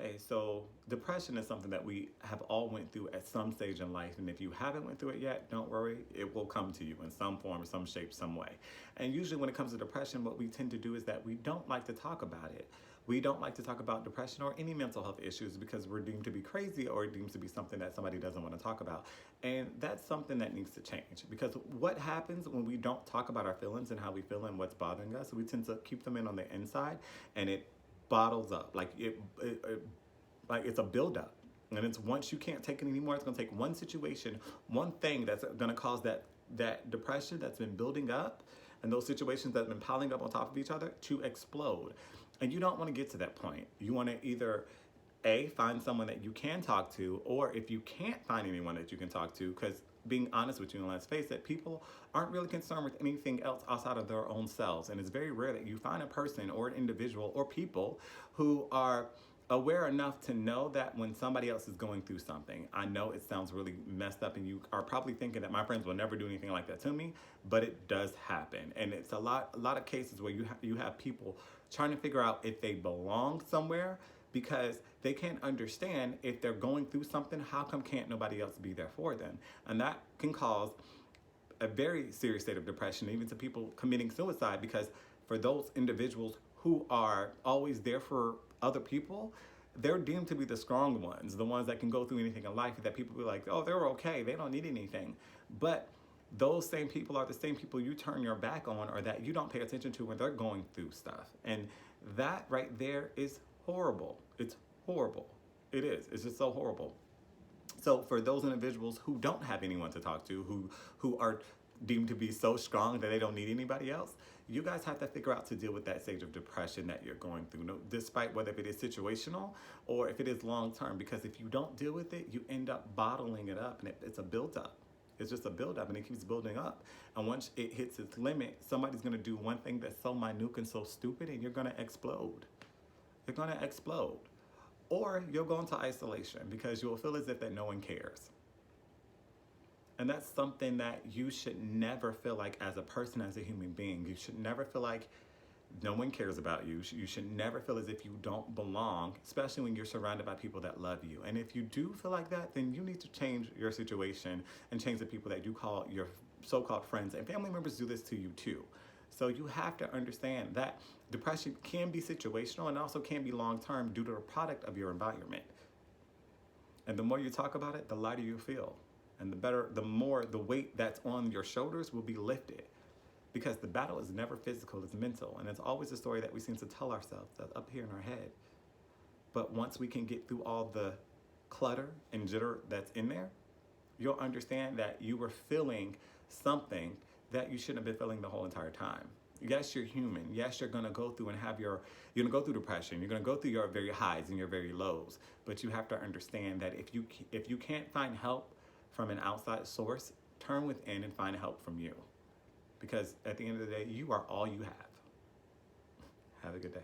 Hey, so depression is something that we have all went through at some stage in life, and if you haven't went through it yet, don't worry, it will come to you in some form, some shape, some way. And usually when it comes to depression, what we tend to do is that we don't like to talk about it. We don't like to talk about depression or any mental health issues because we're deemed to be crazy or it deems to be something that somebody doesn't want to talk about. And that's something that needs to change because what happens when we don't talk about our feelings and how we feel and what's bothering us, we tend to keep them in on the inside and it bottles up like it's a buildup, and it's once you can't take it anymore, it's going to take one situation, one thing that's going to cause that depression that's been building up and those situations that have been piling up on top of each other to explode. And you don't want to get to that point. You want to either find someone that you can talk to, or if you can't find anyone that you can talk to, because being honest with you, and let's face it, people aren't really concerned with anything else outside of their own selves. And it's very rare that you find a person or an individual or people who are aware enough to know that when somebody else is going through something. I know it sounds really messed up and you are probably thinking that my friends will never do anything like that to me, but it does happen. And it's a lot of cases where you have people trying to figure out if they belong somewhere because they can't understand if they're going through something, how come can't nobody else be there for them? And that can cause a very serious state of depression, even to people committing suicide, because for those individuals who are always there for other people, they're deemed to be the strong ones, the ones that can go through anything in life that people be like, oh, they're okay, they don't need anything. But those same people are the same people you turn your back on or that you don't pay attention to when they're going through stuff. And that right there is horrible. It's horrible. It is. It's just so horrible. So for those individuals who don't have anyone to talk to, who are deemed to be so strong that they don't need anybody else, you guys have to figure out to deal with that stage of depression that you're going through, no, despite whether if it is situational or if it is long term. Because if you don't deal with it, you end up bottling it up, and it's a buildup. It's just a buildup, and it keeps building up. And once it hits its limit, somebody's going to do one thing that's so minute and so stupid, and you're going to explode. You're going to explode. Or you'll go into isolation because you'll feel as if that no one cares. And that's something that you should never feel like as a person, as a human being. You should never feel like no one cares about you. You should never feel as if you don't belong, especially when you're surrounded by people that love you. And if you do feel like that, then you need to change your situation and change the people that you call your so-called friends. And family members do this to you too. So you have to understand that depression can be situational and also can be long-term due to the product of your environment. And the more you talk about it, the lighter you feel. And the more the weight that's on your shoulders will be lifted. Because the battle is never physical, it's mental. And it's always a story that we seem to tell ourselves that's up here in our head. But once we can get through all the clutter and jitter that's in there, you'll understand that you were feeling something that you shouldn't have been feeling the whole entire time. Yes, you're human. Yes, you're gonna go through and you're gonna go through depression. You're gonna go through your very highs and your very lows. But you have to understand that if you can't find help from an outside source, turn within and find help from you. Because at the end of the day, you are all you have. Have a good day.